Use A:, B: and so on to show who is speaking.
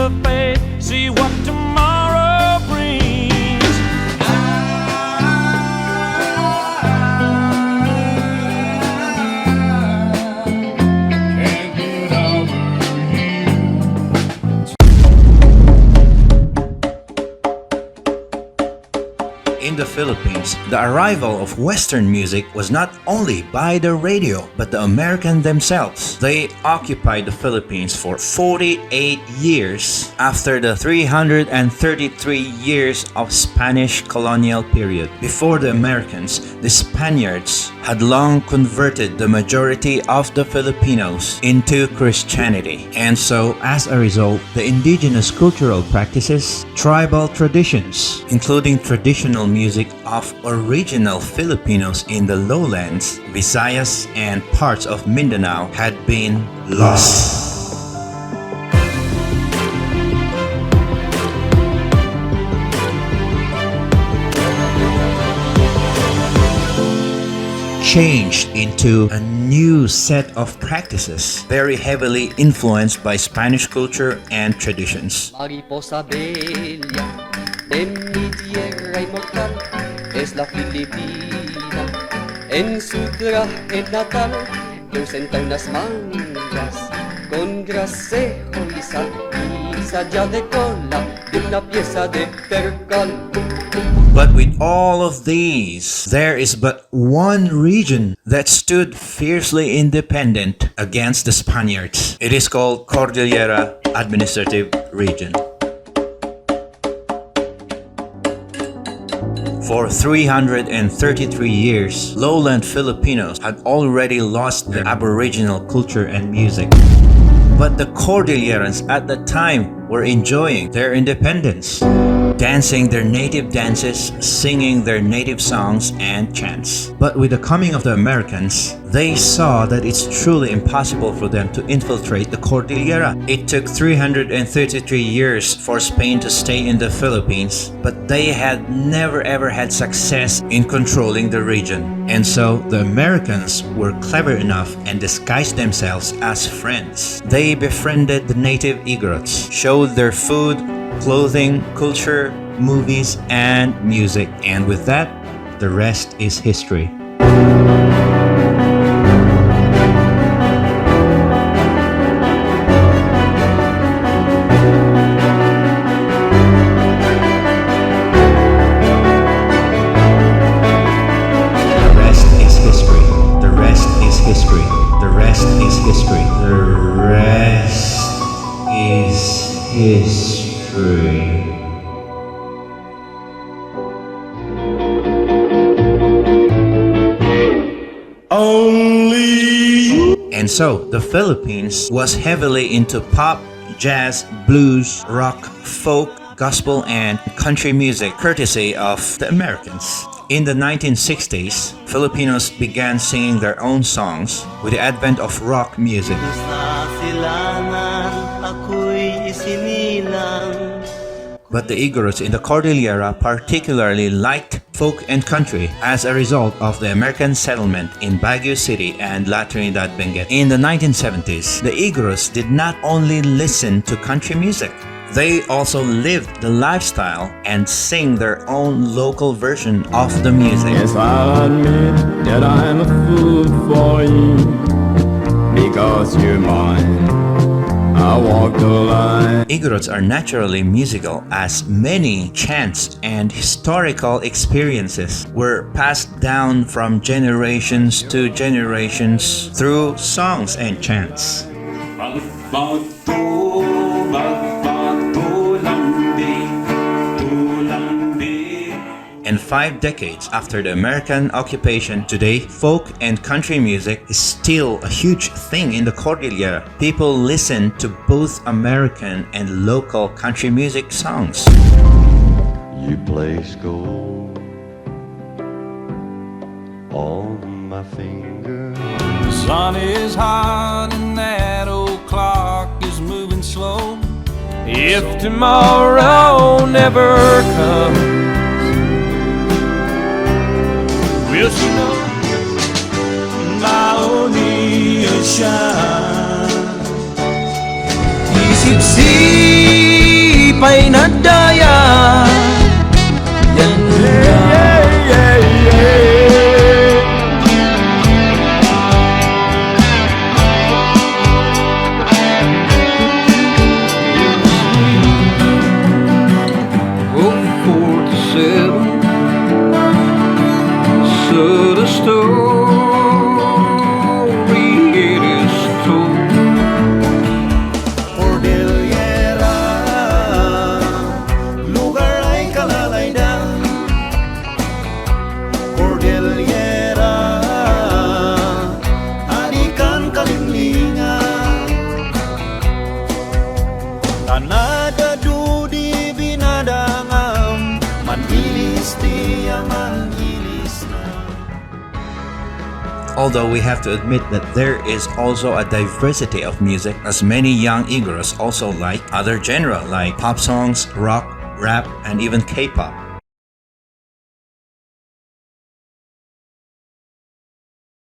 A: of faith, see what tomorrow brings. Can't get over you.
B: In the Philippines, the arrival of Western music was not only by the radio, but the Americans themselves. They occupied the Philippines for 48 years after the 333 years of Spanish colonial period. Before the Americans, the Spaniards had long converted the majority of the Filipinos into Christianity. And so, as a result, the indigenous cultural practices, tribal traditions, including traditional music of original Filipinos in the lowlands, Visayas, and parts of Mindanao had been lost. Changed into a new set of practices, very heavily influenced by Spanish culture and traditions.
C: Mariposa bella de mi tierra inmortal es la Filipina. En su traje natal lucenta unas mangas con gracejo y sal y saya de cola de una pieza de percal.
B: But with all of these, there is but one region that stood fiercely independent against the Spaniards. It is called Cordillera Administrative Region. For 333 years, lowland Filipinos had already lost their Aboriginal culture and music. But the Cordillerans at the time were enjoying their independence, dancing their native dances, singing their native songs and chants. But with the coming of the Americans, they saw that it's truly impossible for them to infiltrate the Cordillera. It took 333 years for Spain to stay in the Philippines, but they had never ever had success in controlling the region. And so the Americans were clever enough and disguised themselves as friends. They befriended the native igorots, showed their food, clothing, culture, movies, and music. And with that, the rest is history. The rest is history. The rest is history. The rest is history. The rest is history. And so, the Philippines was heavily into pop, jazz, blues, rock, folk, gospel, and country music, courtesy of the Americans. In the 1960s, Filipinos began singing their own songs with the advent of rock music. But the igorots in the Cordillera particularly liked folk and country as a result of the American settlement in Baguio City and La Trinidad Benguet. In the 1970s, the igorots did not only listen to country music, they also lived the lifestyle and sing their own local version of the music.
A: Yes, I'll admit that I'm a fool for you, because you're mine. I walk the line.
B: Igorots are naturally musical, as many chants and historical experiences were passed down from generations to generations through songs and chants. And 5 decades after the American occupation, today, folk and country music is still a huge thing in the Cordillera. People listen to both American and local country music songs.
D: You place gold on my finger.
A: The sun is hot and that old clock is moving slow. If tomorrow never comes, will she know maoni siya? Isip
B: ay nadaya. Yan
A: Oh, 47. So the story it is told.
E: Cordillera, lugar ay kalalaidan. Cordillera, adikan kalinglingan. Tanada dudi binadangam, manilis tiya manilis na.
B: Although we have to admit that there is also a diversity of music, as many young Igoros also like other genre like pop songs, rock, rap, and even K-pop.